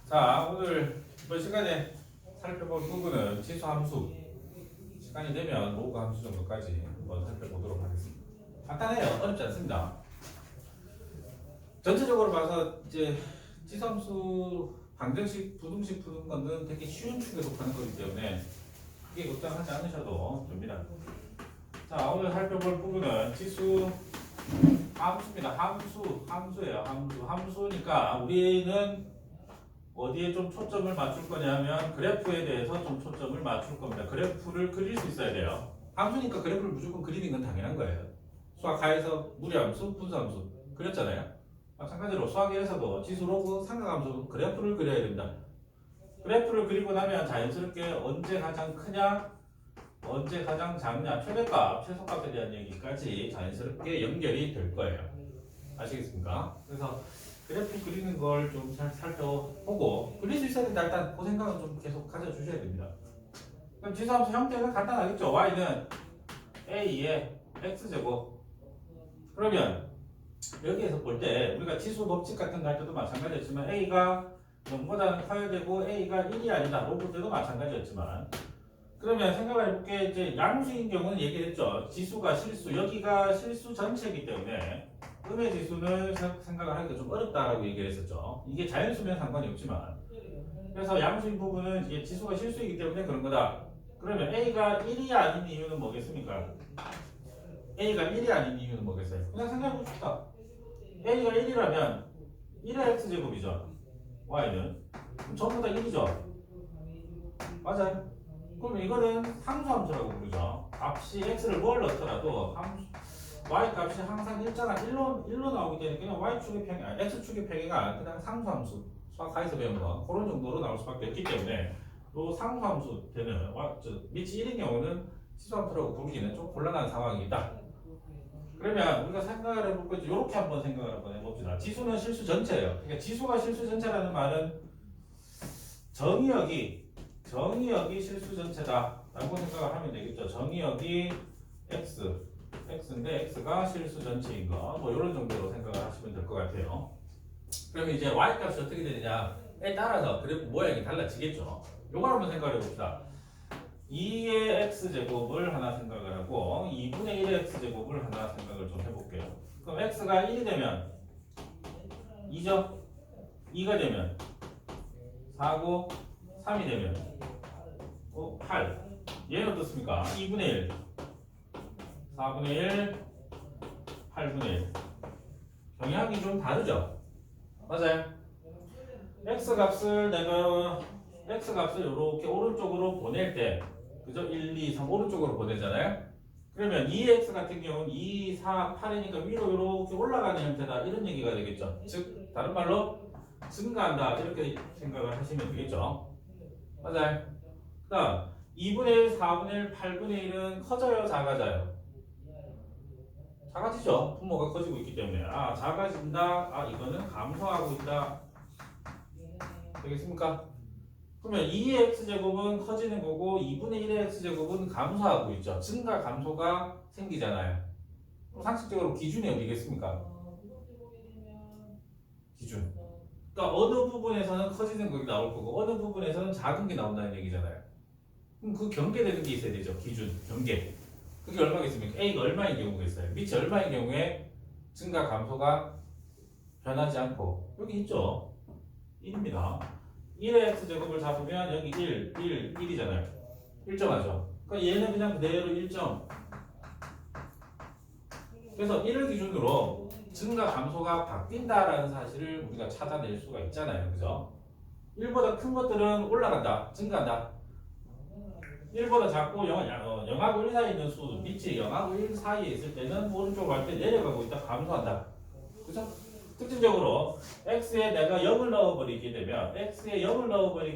자, 오늘 이번 시간에 살펴볼 부분은 치수함수. 시간이 되면 로그 함수 정도까지 한번 살펴보도록 하겠습니다. 간단해요. 어렵지 않습니다. 전체적으로 봐서 이제 치수함수 방정식, 부등식 푸는 거는 되게 쉬운 축에 속하는 거기 때문에 크게 걱정하지 않으셔도 됩니다. 자, 오늘 살펴볼 부분은 치수 함수입니다. 함수예요. 함수니까 우리는 어디에 좀 초점을 맞출 거냐면 그래프에 대해서 좀 초점을 맞출 겁니다. 그래프를 그릴 수 있어야 돼요. 함수니까 그래프를 무조건 그리는 건 당연한 거예요. 수학하에서 무리함수, 분수함수 그렸잖아요. 마찬가지로 수학에서도 지수, 로그, 삼각함수 그래프를 그려야 됩니다. 그래프를 그리고 나면 자연스럽게 언제 가장 크냐, 언제 가장 작냐, 최대값, 최소값에 대한 얘기까지 자연스럽게 연결이 될 거예요. 아시겠습니까? 그래서 그래프 그리는 걸 좀 잘 살펴보고 그릴 수 있어야 된다. 일단 그 생각은 좀 계속 가져주셔야 됩니다. 그럼 지수함수 형태는 간단하겠죠. y는 a의 x제곱. 그러면 여기에서 볼 때 우리가 지수 법칙 같은 거 할 때도 마찬가지였지만 a가 0보다는 커야 되고 a가 1이 아니다. 로그 때도 마찬가지였지만 그러면 생각을 해볼게. 이제 양수인 경우는 얘기했죠. 지수가 실수, 여기가 실수 전체이기 때문에 음의 지수는 생각을 하기가 좀 어렵다라고 얘기를 했었죠. 이게 자연수면 상관이 없지만 그래서 양수인 부분은 이게 지수가 실수이기 때문에 그런 거다. 그러면 a가 1이 아닌 이유는 뭐겠습니까? a가 1이 아닌 이유는 뭐겠어요? 그냥 생각해봅시다. a가 1이라면 1의 x제곱이죠. y는 전부 다 1이죠. 맞아요. 그럼 이거는 상수함수라고 부르죠. 값이 x를 뭘 넣더라도 y 값이 항상 일자가 1로 나오기 때문에 그냥 y축의 평행, x축의 평행가 그냥 상수함수, 수학하에서 배운 거 그런 정도로 나올 수밖에 없기 때문에 또 상수함수 되는 밑이 1인 경우는 치수함수라고 부르기는 좀 곤란한 상황이다. 그러면 우리가 생각을 해볼 거 이렇게 한번 생각을 한번 해봅시다. 지수는 실수 전체예요. 그러니까 지수가 실수 전체라는 말은 정의역이 실수 전체다 라고 생각을 하면 되겠죠. 정의역이 x인데 x가 실수 전체인 거 뭐 이런 정도로 생각을 하시면 될 것 같아요. 그러면 이제 y값이 어떻게 되느냐에 따라서 그래프 모양이 달라지겠죠. 요걸 한번 생각해 봅시다. 2의 x제곱을 하나 생각을 하고 2분의 1의 x제곱을 하나 생각을 좀 해볼게요. 그럼 x가 1이 되면 2죠? 2가 되면 4고 3이 되면 8. 얘는 어떻습니까? 2분의 1, 4분의 1, 8분의 1. 경향이 좀 다르죠? 맞아요? x값을 이렇게 오른쪽으로 보낼 때 그죠? 1, 2, 3 오른쪽으로 보내잖아요? 그러면 2x 같은 경우는 2, 4, 8이니까 위로 이렇게 올라가는 형태다 이런 얘기가 되겠죠. 즉 다른 말로 증가한다 이렇게 생각을 하시면 되겠죠. 맞아요. 그 다음 2분의 1, 4분의 1, 8분의 1은 커져요? 작아져요? 작아지죠. 분모가 커지고 있기 때문에 작아진다. 이거는 감소하고 있다. 되겠습니까? 그러면 2의 x제곱은 커지는 거고 2분의 1의 x제곱은 감소하고 있죠. 증가 감소가 생기잖아요. 그럼 상식적으로 기준이 어디겠습니까? 기준. 그러니까 어느 부분에서는 커지는 것이 나올 거고 어느 부분에서는 작은 게 나온다는 얘기잖아요. 그럼 그 경계되는 게 있어야 되죠. 기준, 경계. 그게 얼마겠습니까? a가 얼마인 경우가 있어요. 밑이 얼마인 경우에 증가 감소가 변하지 않고 여기 있죠. 1입니다. 1의 x제곱을 잡으면 여기 1이잖아요. 1점하죠. 그러니까 얘는 그냥 그대로 1점. 그래서 1을 기준으로 증가 감소가 바뀐다라는 사실을 우리가 찾아낼 수가 있잖아요. 그죠? 1보다 큰 것들은 올라간다, 증가한다. 1보다 작고 0하고 1 사이에 있는 수, 밑이 0하고 1 사이에 있을 때는 오른쪽으로 갈 때 내려가고 있다, 감소한다. 그죠? 특징적으로 x에 내가 0을 넣어버리게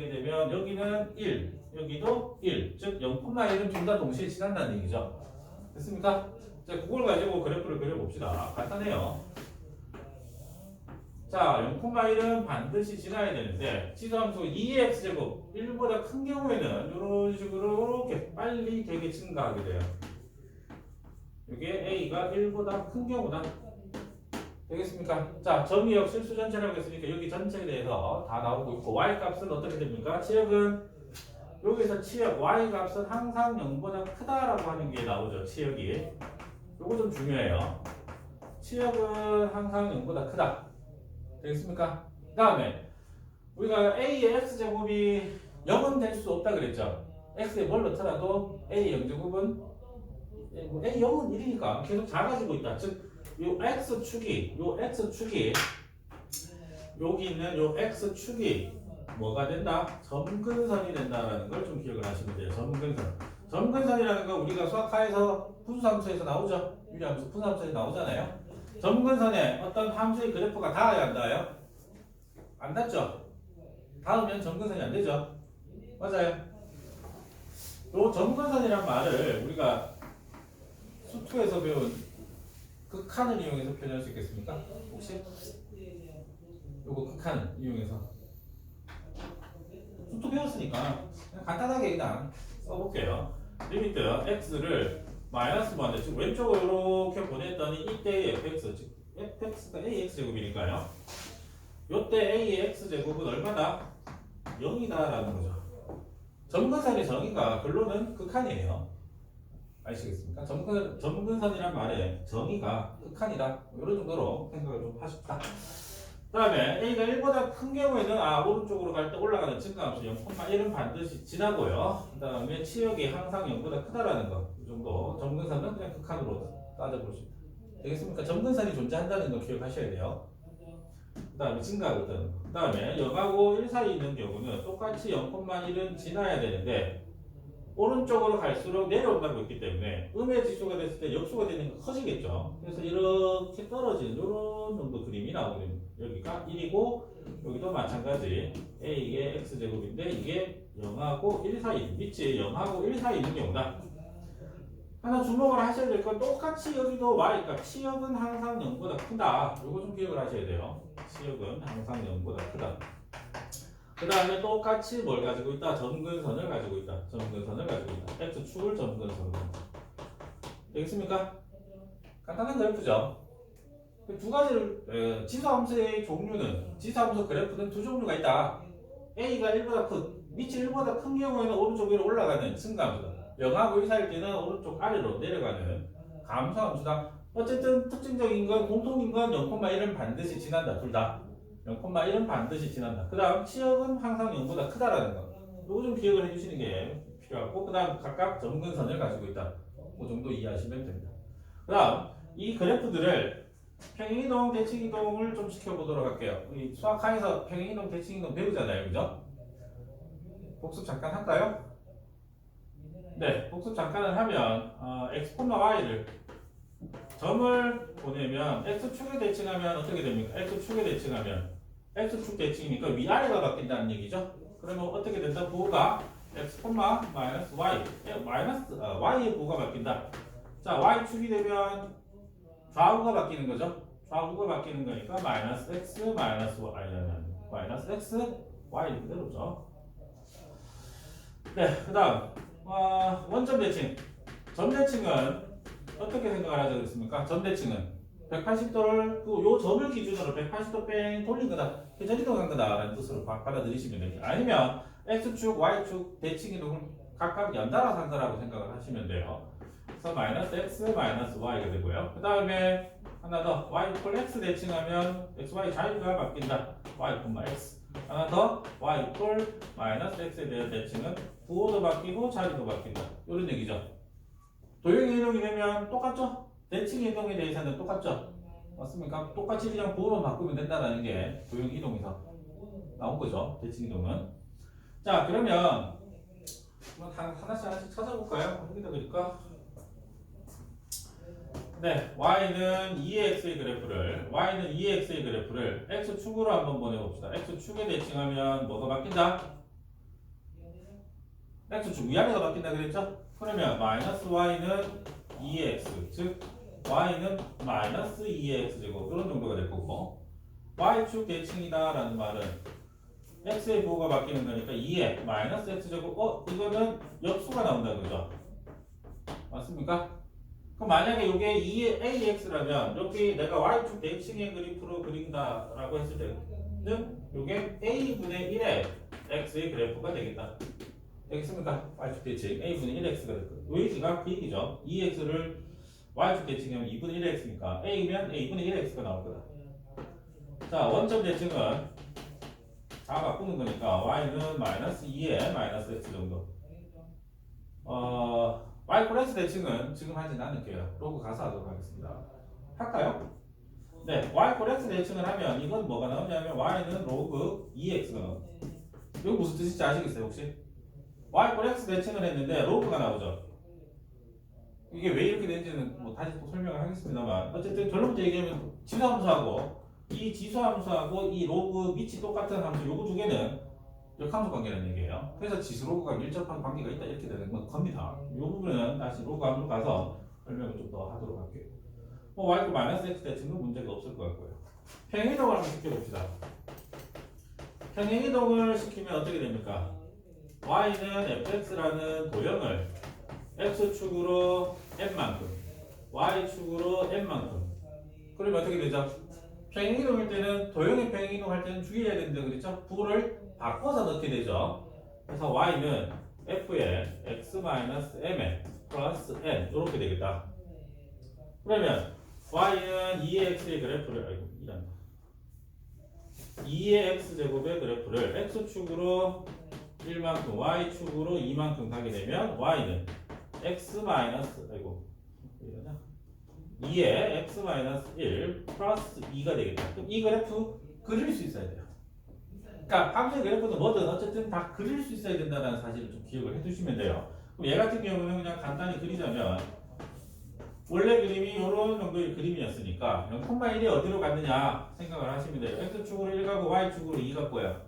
되면 여기는 1, 여기도 1, 즉 0,1은 둘 다 동시에 지난다는 얘기죠. 됐습니까? 자, 그걸 가지고 그래프를 그려봅시다. 간단해요. 자, 0,1은 반드시 지나야 되는데 지수함수 2의 x제곱 1보다 큰 경우에는 이런 식으로 이렇게 빨리 되게 증가하게 돼요. 이게 a가 1보다 큰 경우다. 되겠습니까? 자, 점이역 실수 전체라고 했으니까 여기 전체에 대해서 다 나오고 있고 y 값은 어떻게 됩니까? 치역은 여기서 치역 y 값은 항상 0보다 크다라고 하는 게 나오죠. 치역이. 요거 좀 중요해요. 치역은 항상 0보다 크다. 되겠습니까? 그 다음에 우리가 a의 x제곱이 0은 될 수 없다 그랬죠. x에 뭘 넣더라도 a 0제곱은 a 0은 1이니까 계속 작아지고 있다. 즉 요 x축이 여기 있는 요 x축이 뭐가 된다? 점근선이 된다라는 걸 좀 기억을 하시면 돼요. 점근선. 점근선이라는 거 우리가 수학하에서 분수함수에서 나오죠. 유리함수 분수함수에서 나오잖아요. 점근선에 어떤 함수의 그래프가 닿아야 안 닿아요? 안 닿죠? 닿으면 점근선이 안 되죠. 맞아요. 요 점근선이란 말을 우리가 수투에서 배운 극한을 이용해서 표현할 수 있겠습니까? 혹시? 요거 극한을 이용해서 수투 배웠으니까 그냥 간단하게 그냥 써볼게요. 리미트 x를 마이너스 무한대 즉 왼쪽으로 이렇게 보냈더니 이때의 fx 즉 fx가 ax 제곱이니까요. 요때 a의 x 제곱은 얼마다? 0이다라는 거죠. 점근선이 0이가 결론은 극한이에요. 아시겠습니까? 점근선이란 말에 정의가 극한이다. 이런 정도로 생각을 좀 하십시다. 그 다음에 a가 1보다 큰 경우에는 오른쪽으로 갈 때 올라가는 증가함수 0,1은 반드시 지나고요. 그 다음에 치역이 항상 0보다 크다라는 거. 이 정도. 점근선은 그냥 극한으로 따져볼 수 있다. 되겠습니까? 점근선이 존재한다는 걸 기억하셔야 돼요. 그 다음에 증가하고 있다는 거. 그 다음에 0하고 1 사이에 있는 경우는 똑같이 0,1은 지나야 되는데 오른쪽으로 갈수록 내려온다고 했기 때문에 음의 지수가 됐을 때 역수가 되는 게 커지겠죠. 그래서 이렇게 떨어지는 이런 정도 그림이 나오거든요. 여기가 1이고 여기도 마찬가지 a의 x제곱인데 이게 0하고 1 사이 밑이 0하고 1 사이 있는 경우다. 하나 주목을 하셔야 될 건 똑같이 여기도 y값 치역은 항상 0보다 크다. 이거 좀 기억을 하셔야 돼요. 치역은 항상 0보다 크다. 그 다음에 똑같이 뭘 가지고 있다? 점근선을 가지고 있다. 점근선을 가지고 있다. x축을 점근선으로. 되겠습니까? 간단한 그래프죠. 두 가지를 지수함수의 종류는 지수함수 그래프는 두 종류가 있다. a가 1보다 밑이 1보다 큰 경우에는 오른쪽 위로 올라가는 증가함수다. 0하고 1 사이일 때는 오른쪽 아래로 내려가는 감소함수다. 어쨌든 특징적인 건 공통인 건 0,1은 반드시 지난다. 둘 다. 0,1은 반드시 지난다. 그 다음 치역은 항상 0보다 크다라는 거. 이거 좀 기억을 해주시는 게 필요하고 그 다음 각각 점근선을 가지고 있다. 그 정도 이해하시면 됩니다. 그 다음 이 그래프들을 평행이동, 대칭이동을 좀 시켜보도록 할게요. 우리 수학하에서 평행이동, 대칭이동 배우잖아요. 그죠? 복습 잠깐 할까요? 네, 복습 잠깐을 하면 x, y를 점을 보내면 x축에 대칭하면 어떻게 됩니까? x축에 대칭하면 x축 대칭이니까 위아래가 바뀐다는 얘기죠. 그러면 어떻게 된다? 부호가 x, 마이너스 y y의 부호가 바뀐다. 자, y축이 되면 좌우가 바뀌는 거죠. 좌우가 바뀌는 거니까 마이너스 x, 마이너스 x, y 그대로죠. 네, 그 다음 원점 대칭. 점 대칭은 어떻게 생각을 하자 그랬습니까? 점 대칭은 180도를 요 점을 기준으로 180도 뺑 돌린 거다. 회전이동한 거다라는 뜻으로 받아들이시면 됩니다. 아니면 x축, y축 대칭이동을 각각 연달아서 한 거라고 생각을 하시면 돼요. 그래서 마이너스 x, 마이너스 y가 되고요. 그 다음에 하나 더 y 이퀄 x 대칭하면 x, y 자리가 바뀐다. y, x. 하나 더 y 이퀄 마이너스 x에 대한 대칭은 부호도 바뀌고 자리도 바뀐다. 이런 얘기죠. 도형의 이동이 되면 똑같죠? 대칭 이동에 대해서는 똑같죠? 맞습니까? 똑같이 그냥 부호만 바꾸면 된다는 게 도형 이동에서 나온 거죠. 대칭 이동은. 자, 그러면 하나씩 찾아볼까요? 여기다 그릴까? 네, y는 2x의 그래프를 x축으로 한번 보내봅시다. x축에 대칭하면 뭐가 바뀐다? x축 위아래가 바뀐다 그랬죠? 그러면 마이너스 y는 2x 즉 y는 마이너스 2x 제곱 이런 정도가 될 거고 y축 대칭이다 라는 말은 x의 부호가 바뀌는 거니까 2에 마이너스 x 제곱 이거는 역수가 나온다는 거죠. 맞습니까? 그럼 만약에 이게 2AX라면 여기 내가 Y축 대칭의 그래프로 그린다라고 했을 때는 이게 A분의 1의 X의 그래프가 되겠다. 되겠습니까? Y축 대칭 A분의 1X가 될 거예요. 요 얘기가 그 얘기죠. 2X를 Y축 대칭하면 2분의 1X니까 A면 A분의 1X가 나올 거다. 자, 원점 대칭은 다 바꾸는 거니까 Y는 마이너스 2에 마이너스 X 정도. Y 플러스 대칭은 지금 하진 않을게요. 로그 가서 하도록 하겠습니다. 할까요? 네, Y 플러스 대칭을 하면 이건 뭐가 나오냐면 Y는 로그 2X가 나옵니다. 이거 무슨 뜻인지 아시겠어요 혹시? Y 플러스 대칭을 했는데 로그가 나오죠. 이게 왜 이렇게 되는지는 뭐 다시 또 설명을 하겠습니다만 어쨌든 결론부터 얘기하면 지수함수하고 이 지수함수하고 이 로그 밑이 똑같은 함수 요거 두 개는 역함수 관계라는 얘기예요. 그래서 지수 로그가 밀접한 관계가 있다 이렇게 되는 겁니다. 이 부분은 다시 로그 함수로 가서 설명을 좀 더 하도록 할게요. 뭐 Y가 마이너스 X 대칭은 문제가 없을 것 같고요. 평행이동을 한번 시켜봅시다. 평행이동을 시키면 어떻게 됩니까? Y는 fx라는 도형을 x축으로 n만큼, y축으로 n만큼. 그러면 어떻게 되죠? 평행이동일 때는 도형의 평행이동할 때는 주의해야 된다 그랬죠? 부를 바꿔서 넣게 되죠. 그래서 y는 f의 x-m에 플러스 n 이렇게 되겠다. 그러면 y는 2의 x의 그래프를 아이고 이란다. 2의 x제곱의 그래프를 x축으로 1만큼 y축으로 2만큼 가게 되면 y는 x 마이너스 아이고 2의 x-1 플러스 2가 되겠다. 그럼 이 그래프 그릴 수 있어야 돼요. 그러니까 함수의 그래프는 뭐든 어쨌든 다 그릴 수 있어야 된다는 사실을 좀 기억을 해두시면 돼요. 그럼 얘 같은 경우는 그냥 간단히 그리자면 원래 그림이 이런 정도의 그림이었으니까 0,1이 어디로 갔느냐 생각을 하시면 돼요. x축으로 1 가고 y축으로 2 갔고요.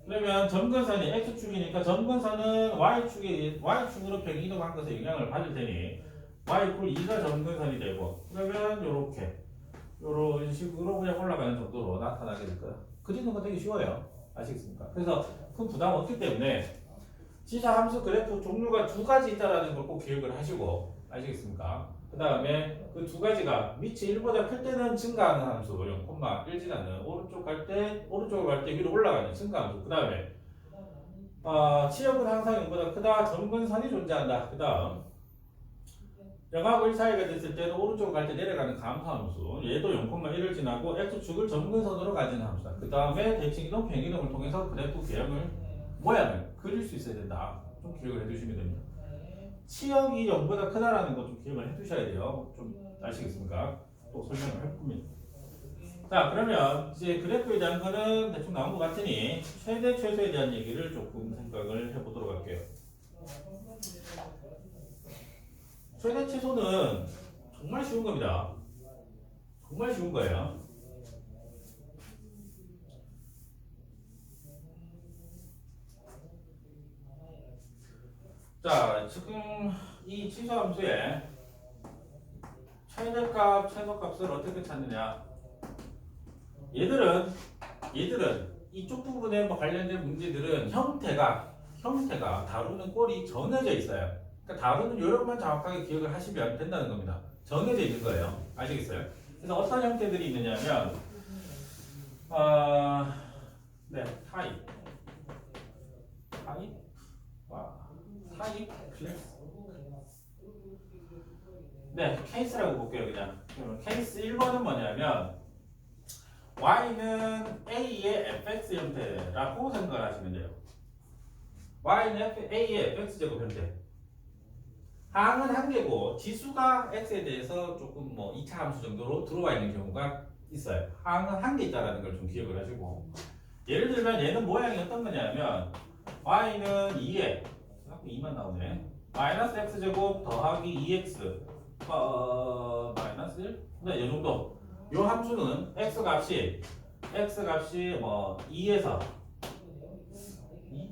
그러면 점근선이 x축이니까 점근선은 y축으로 평행이동한 것에 영향을 받을 테니 y 이퀄 2가 점근선이 되고 그러면 요렇게 요런 식으로 그냥 올라가는 정도로 나타나게 될 거예요. 그리는 거 되게 쉬워요. 아시겠습니까? 그래서 큰 부담 없기 때문에 지수함수 그래프 종류가 두 가지 있다는 걸 꼭 기억을 하시고 아시겠습니까? 그 다음에 그 두 가지가 밑이 1보다 클 때는 증가하는 함수 0,1 지나는 오른쪽으로 갈 때 위로 올라가는 증가함수. 그 다음에 치역은 항상 0보다 크다 점근선이 존재한다. 그 다음 0하고 1 사이가 됐을 때는 오른쪽으로 갈 때 내려가는 감소함수. 얘도 0,1을 지나고 x축을 점근선으로 가지는 함수다. 그 다음에 대칭이동, 평행이동을 통해서 그래프 모양을 그릴 수 있어야 된다. 좀 기억을 해두시면 됩니다. 치역이 0보다 크다라는 거 좀 기억을 해두셔야 돼요. 좀 아시겠습니까? 또 설명을 할 겁니다. 자, 그러면 이제 그래프에 대한 거는 대충 나온 것 같으니 최대 최소에 대한 얘기를 조금 생각을 해보도록 할게요. 최대 최소는 정말 쉬운 겁니다. 정말 쉬운 거예요. 자, 지금 이 지수함수의 최대값, 최소값을 어떻게 찾느냐? 얘들은 이쪽 부분에 관련된 문제들은 형태가 다루는 꼴이 정해져 있어요. 그러니까 다루는 요령만 정확하게 기억을 하시면 된다는 겁니다. 정해져 있는 거예요. 아시겠어요? 그래서 어떤 형태들이 있느냐면 네, 타입 클래스. 네, 케이스라고 볼게요. 그냥 케이스 1번은 뭐냐면 y는 a의 fx 형태라고 생각을 하시면 돼요. y는 a의 fx제곱 형태. 항은 한 개고 지수가 x에 대해서 조금 뭐 2차 함수 정도로 들어와 있는 경우가 있어요. 항은 한 개 있다는 걸 좀 기억을 하시고 예를 들면 얘는 모양이 어떤 거냐면 y는 2에 2만 나오네. 마이너스 x제곱 더하기 2x 마이너스 1? 네, 이 정도. 이 함수는 x값이 뭐 2에서 2?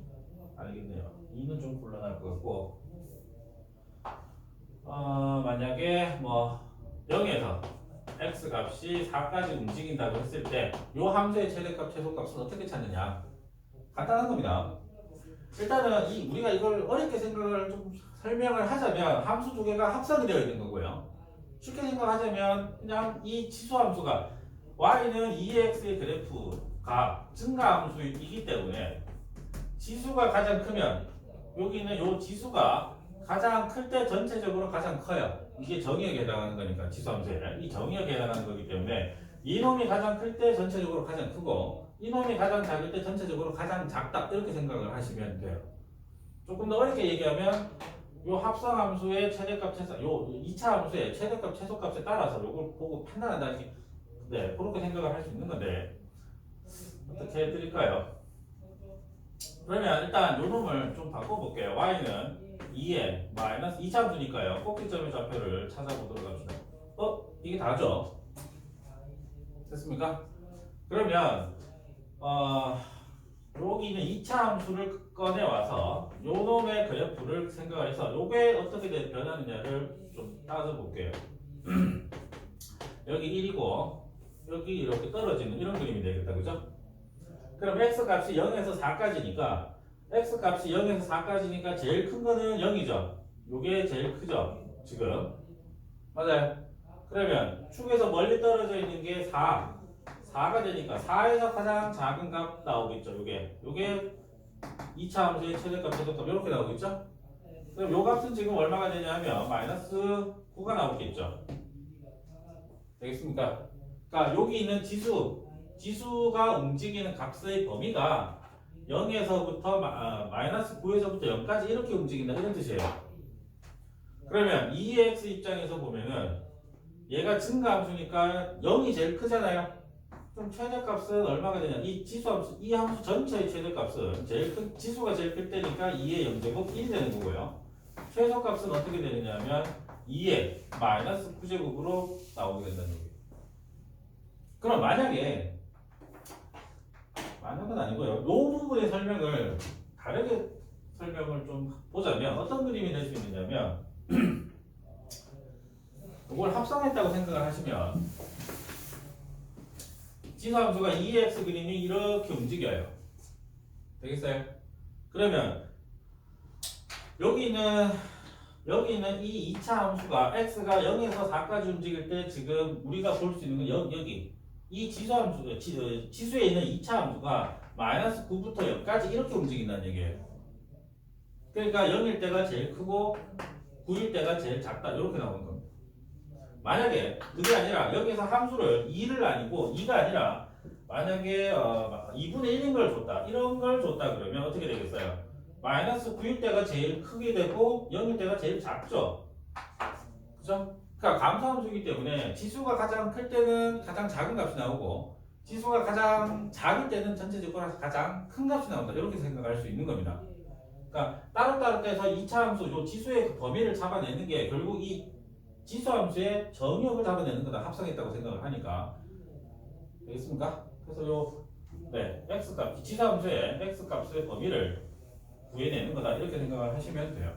알겠네요. 2는 좀 곤란할 것 같고 만약에 뭐 0에서 x값이 4까지 움직인다고 했을 때 이 함수의 최대값, 최소값은 어떻게 찾느냐? 간단한 겁니다. 일단은 우리가 이걸 어렵게 생각을 좀 설명을 하자면 함수 두 개가 합성이 되어 있는 거고요. 쉽게 생각하자면 그냥 이 지수함수가 y는 2x의 그래프가 증가함수이기 때문에 지수가 가장 크면 여기는 요 지수가 가장 클 때 전체적으로 가장 커요. 이게 정의역에 해당하는 거니까 지수함수에 이 정의역에 해당하는 거기 때문에 이놈이 가장 클 때 전체적으로 가장 크고 이놈이 가장 작을 때 전체적으로 가장 작다 이렇게 생각을 하시면 돼요. 조금 더 어렵게 얘기하면 요 합성함수의 최대값 최소 요 2차 함수의 최대값 최소값에 따라서 요걸 보고 판단한다 이렇게 네 그렇게 생각을 할 수 있는 건데 어떻게 해드릴까요? 그러면 일단 요 놈을 좀 바꿔볼게요. y는 2에 마이너스 2차 함수니까요. 꼭지점의 좌표를 찾아보도록 합시다. 이게 다죠? 됐습니까? 그러면 여기는 2차 함수를 꺼내와서 요 놈의 그래프를 생각을 해서 요게 어떻게 변하느냐를 좀 따져볼게요. 여기 1이고 여기 이렇게 떨어지는 이런 그림이 되겠다. 그죠? 그럼 x값이 0에서 4까지니까 x값이 0에서 4까지니까 제일 큰 거는 0이죠. 요게 제일 크죠. 지금. 맞아요. 그러면 축에서 멀리 떨어져 있는 게 4가 되니까 4에서 가장 작은 값 나오겠죠. 요게 2차 함수의 최대값, 최소값 이렇게 나오겠죠. 그럼 요 값은 지금 얼마가 되냐면 마이너스 9가 나오겠죠. 되겠습니까? 그러니까 여기 있는 지수가 움직이는 값의 범위가 0에서부터 마이너스 9에서부터 0까지 이렇게 움직인다 이런 뜻이에요. 그러면 2x 입장에서 보면은 얘가 증가함수니까 0이 제일 크잖아요. 그럼 최대값은 얼마가 되냐? 이 지수함수, 이 함수 전체의 최대값은 지수가 제일 클 때니까 2의 0제곱 1이 되는 거고요. 최소값은 어떻게 되느냐면 2의 마이너스 9제곱으로 나오게 된다는 거예요. 그럼 만약은 아니고요. 이 부분의 설명을 다르게 설명을 좀 보자면 어떤 그림이 될 수 있느냐면 이걸 합성했다고 생각을 하시면 지수함수가 2x 그림이 이렇게 움직여요. 되겠어요? 그러면 여기는 이 2차 함수가 x가 0에서 4까지 움직일 때 지금 우리가 볼 수 있는 건 여기 이 지수에 있는 2차 함수가 마이너스 9부터 0까지 이렇게 움직인다는 얘기예요. 그러니까 0일 때가 제일 크고 9일 때가 제일 작다 이렇게 나오는 겁니다. 만약에 그게 아니라 여기서 함수를 2를 아니고 2가 아니라 만약에 2분의 1인 걸 줬다 이런 걸 줬다 그러면 어떻게 되겠어요? 마이너스 9일 때가 제일 크게 되고 0일 때가 제일 작죠. 그죠? 그러니까 감소함수이기 때문에 지수가 가장 클 때는 가장 작은 값이 나오고 지수가 가장 작을 때는 전체적으로 가장 큰 값이 나온다 이렇게 생각할 수 있는 겁니다. 그러니까 따로따로 떼서 2차 함수 요 지수의 그 범위를 잡아내는 게 결국 이 지수함수의 정의역을 잡아내는 거다 합성했다고 생각을 하니까 되겠습니까? 그래서 x값 지수함수의 x값의 범위를 구해내는 거다 이렇게 생각을 하시면 돼요.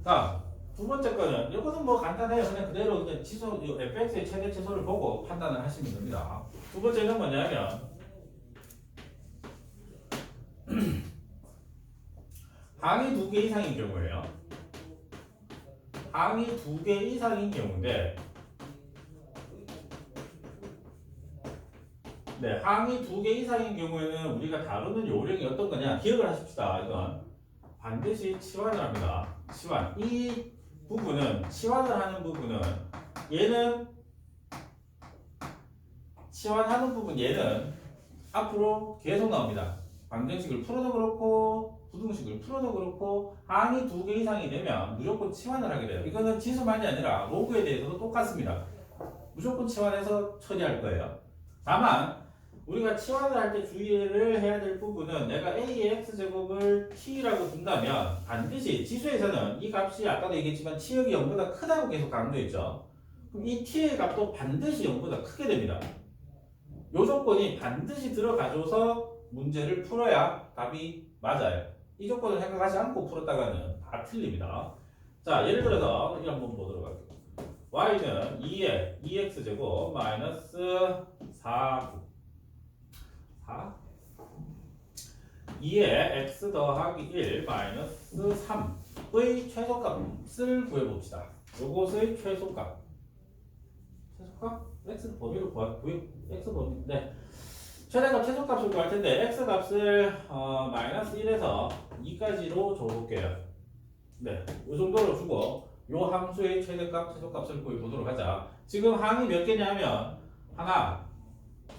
자, 두 번째 거는 이거는 뭐 간단해요. 그냥 그대로 그냥 fx의 최대 최소를 보고 판단을 하시면 됩니다. 두 번째는 뭐냐면 항이 2개 이상인 경우예요. 항이 2개 이상인 경우인데 항이 2개 이상인 경우에는 우리가 다루는 요령이 어떤 거냐 기억을 하십시다. 이건 반드시 치환을 합니다. 치환. 이 부분은 치환을 하는 부분은 얘는 치환하는 부분 얘는 앞으로 계속 나옵니다. 방정식을 풀어도 그렇고 부등식을 풀어도 그렇고 항이 2개 이상이 되면 무조건 치환을 하게 돼요. 이거는 지수만이 아니라 로그에 대해서도 똑같습니다. 무조건 치환해서 처리할 거예요. 다만 우리가 치환을 할 때 주의를 해야 될 부분은 내가 a의 x제곱을 t라고 둔다면 반드시 지수에서는 이 값이 아까도 얘기했지만 치역이 0보다 크다고 계속 강조해 있죠. 그럼 이 t의 값도 반드시 0보다 크게 됩니다. 이 조건이 반드시 들어가줘서 문제를 풀어야 답이 맞아요. 이 조건을 생각하지 않고 풀었다가는 다 틀립니다. 자, 예를 들어서 이거 한번 보도록 할게요. y는 2에 2x제곱 마이너스 4 2에 x 더하기 1 마이너스 3의 최소값을 구해봅시다. 요것의 최소값. 최소값? x 범위를 x 범위. 네. 최대값 최소값을 구할 텐데 x 값을 마이너스 1에서 2까지로 줘볼게요. 네, 이 정도로 주고 요 함수의 최대값 최소값을 구해보도록 하자. 지금 항이 몇 개냐면 하나,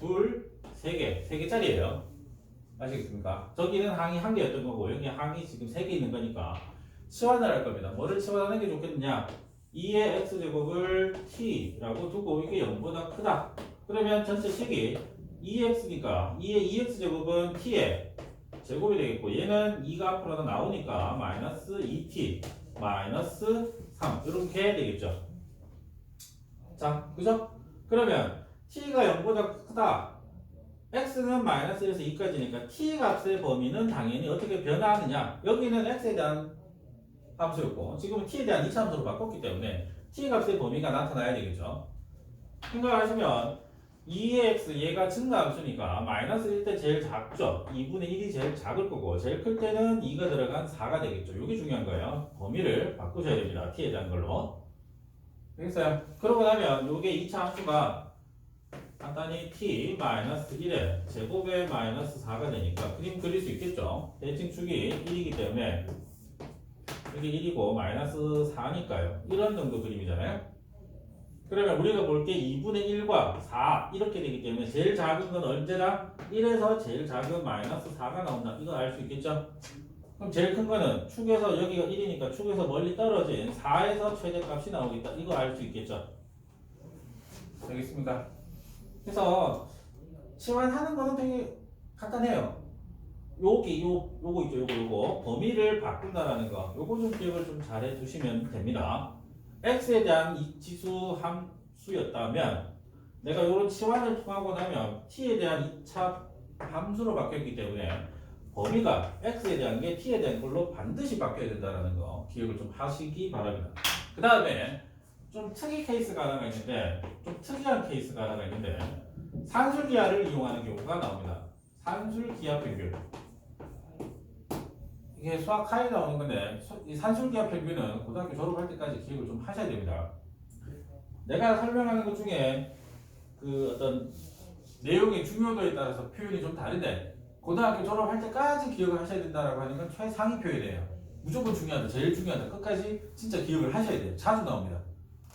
둘, 세 개, 세 개짜리예요. 아시겠습니까? 저기는 항이 한 개였던 거고 여기 항이 지금 세 개 있는 거니까 치환을 할 겁니다. 뭐를 치환하는 게 좋겠느냐? 2의 x제곱을 t라고 두고 이게 0보다 크다. 그러면 전체 식이 2x니까 2의 2x제곱은 t의 제곱이 되겠고 얘는 2가 앞으로 나오니까 마이너스 2t 마이너스 3 이렇게 되겠죠. 자, 그죠? 그러면 t가 0보다 크다. x는 마이너스 1에서 2까지니까 t 값의 범위는 당연히 어떻게 변화하느냐? 여기는 x에 대한 함수였고 지금은 t에 대한 2차 함수로 바꿨기 때문에 t 값의 범위가 나타나야 되겠죠. 생각하시면 2의 x 얘가 증가함수니까 마이너스 1 때 제일 작죠. 2분의 1이 제일 작을 거고 제일 클 때는 2가 들어간 4가 되겠죠. 이게 중요한 거예요. 범위를 바꾸셔야 됩니다. t에 대한 걸로. 되겠어요? 그러고 나면 요게 2차 함수가 간단히 t-1의 제곱에 마이너스 4가 되니까 그림 그릴 수 있겠죠. 대칭축이 1이기 때문에 여기 1이고 마이너스 4니까요. 이런 정도 그림이잖아요. 그러면 우리가 볼 게 2분의 1과 4 이렇게 되기 때문에 제일 작은 건 언제나 1에서 제일 작은 마이너스 4가 나온다. 이거 알 수 있겠죠? 그럼 제일 큰 거는 축에서 여기가 1이니까 축에서 멀리 떨어진 4에서 최대값이 나오겠다. 이거 알 수 있겠죠? 알겠습니다. 그래서 치환하는 거는 되게 간단해요. 요거 있죠. 요거 범위를 바꾼다라는 거. 요거 좀 기억을 좀 잘해 두시면 됩니다. x에 대한 이 지수 함수였다면 내가 요런 치환을 통하고 나면 t에 대한 2차 함수로 바뀌었기 때문에 범위가 x에 대한 게 t에 대한 걸로 반드시 바뀌어야 된다는 거 기억을 좀 하시기 바랍니다. 그 다음에 좀 특이 케이스가 하나가 있는데 좀 특이한 케이스가 하나가 있는데 산술기하를 이용하는 경우가 나옵니다. 산술기하 평균. 이게 수학 하에 나오는 건데 이 산술기하 평균은 고등학교 졸업할 때까지 기억을 좀 하셔야 됩니다. 내가 설명하는 것 중에 그 어떤 내용의 중요도에 따라서 표현이 좀 다른데 고등학교 졸업할 때까지 기억을 하셔야 된다라고 하는 건 최상위 표현이에요. 무조건 중요하다, 제일 중요하다, 끝까지 진짜 기억을 하셔야 돼요. 자주 나옵니다.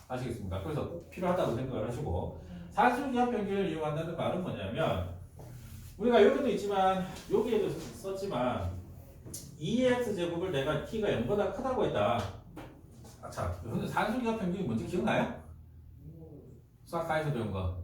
아시겠습니까? 그래서 꼭 필요하다고 생각을 하시고 산술기하 평균을 이용한다는 말은 뭐냐면 우리가 여기도 있지만 여기에도 썼지만 2x 제곱을 내가 t가 0보다 크다고 했다. 자, 여러분들 산술기하 평균이 뭔지 기억나요? 수학과에서 배운 거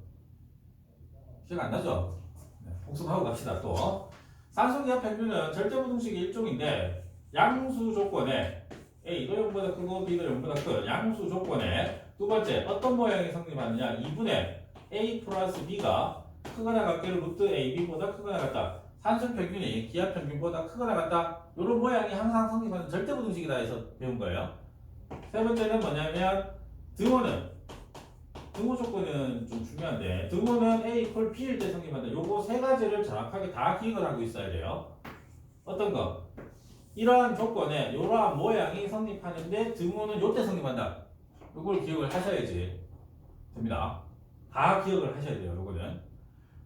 기억 안 나죠? 네, 복습하고 갑시다. 또 산술기하 평균은 절대부등식의 일종인데 양수 조건에 A도 0보다 크고 B도 0보다 큰 양수 조건에 두 번째 어떤 모양이 성립하느냐 2분의 A 플러스 B가 크거나 같기를 루트 AB보다 크거나 같다. 산술 평균이 기하 평균보다 크거나 같다. 이런 모양이 항상 성립하는 절대부등식이다 해서 배운 거예요. 세 번째는 뭐냐면 등호 조건은 좀 중요한데 등호는 A 이퀄 B일 때 성립한다. 요거 세 가지를 정확하게 다 기억을 하고 있어야 돼요. 어떤 거? 이러한 조건에 이러한 모양이 성립하는데 등호는 요때 성립한다. 요걸 기억을 하셔야지 됩니다. 다 기억을 하셔야 돼요. 요거는.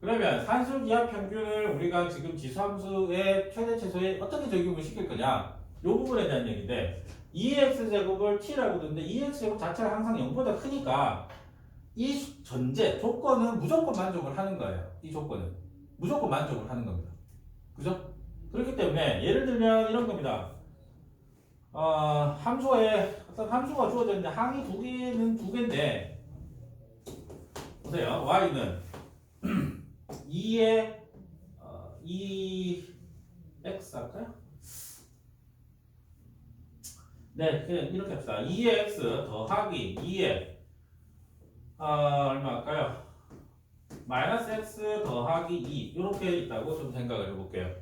그러면 산술기하 평균을 우리가 지금 지수함수의 최대 최소에 어떻게 적용을 시킬 거냐 이 부분에 대한 얘기인데 2x제곱을 t라고 듣는데 2x제곱 자체가 항상 0보다 크니까 이 전제 조건은 무조건 만족을 하는 거예요. 이 조건은 무조건 만족을 하는 겁니다. 그죠? 그렇기 때문에 예를 들면 이런 겁니다. 함수에 어떤 함수가 주어졌는데 항이 두 개인데 보세요. y는 2의 2x 할까요? 네, 그냥 이렇게 합시다. 2의 x 더하기 2의 얼마 할까요? 마이너스 x 더하기 2 이렇게 있다고 좀 생각을 해볼게요.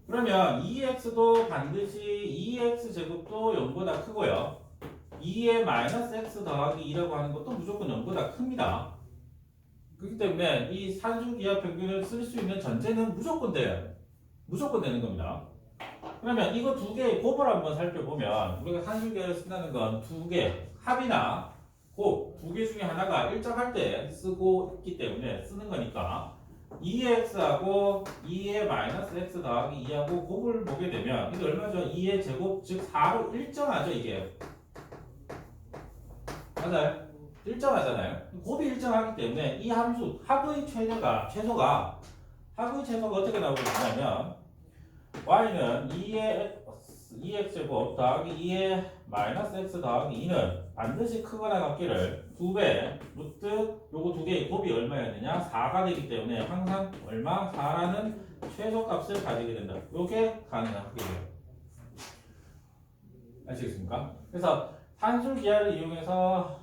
그러면 2x도 반드시 2x 제곱도 0보다 크고요. 2의 마이너스 x 더하기 2라고 하는 것도 무조건 0보다 큽니다. 그렇기 때문에 이 산술기하 평균을 쓸 수 있는 전제는 무조건 돼요. 무조건 되는 겁니다. 그러면 이거 두 개의 곱을 한번 살펴보면 우리가 산술기하를 쓴다는 건 두 개, 합이나 곱 두 개 중에 하나가 일정할 때 쓰고 있기 때문에 쓰는 거니까 2x하고 2의 마이너스 x 더하기 2하고 곱을 보게 되면 이게 얼마죠? 2의 제곱 즉 4로 일정하죠 이게. 맞아요? 일정하잖아요. 곱이 일정하기 때문에 이 함수 합의 최소가 어떻게 나오고 있냐면 y는 2x 제곱 더하기 2의 마이너스 x 더하기 2는 반드시 크거나 같기를 2배 루트 요거 두 개의 곱이 얼마여야 되냐? 4가 되기 때문에 항상 얼마? 4라는 최소값을 가지게 된다. 요게 가능하게 돼요. 아시겠습니까? 그래서 산술기하를 이용해서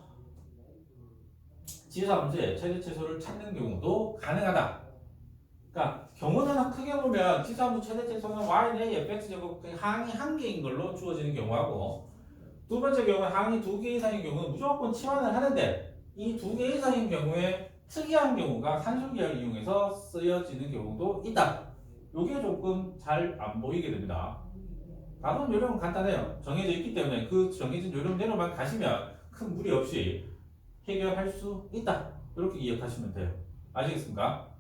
지수함수의 최대 최소를 찾는 경우도 가능하다. 그러니까 경우는 크게 보면 지수함수 최대 최소는 y는 a fx 제곱 항이 한 개인 걸로 주어지는 경우하고 두 번째 경우는 항이 두 개 이상인 경우는 무조건 치환을 하는데 이 두 개 이상인 경우에 특이한 경우가 산술기하를 이용해서 쓰여지는 경우도 있다. 요게 조금 잘 안 보이게 됩니다. 다른 요령은 간단해요. 정해져 있기 때문에 그 정해진 요령대로만 가시면 큰 무리 없이 해결할 수 있다. 이렇게 기억하시면 돼요. 아시겠습니까?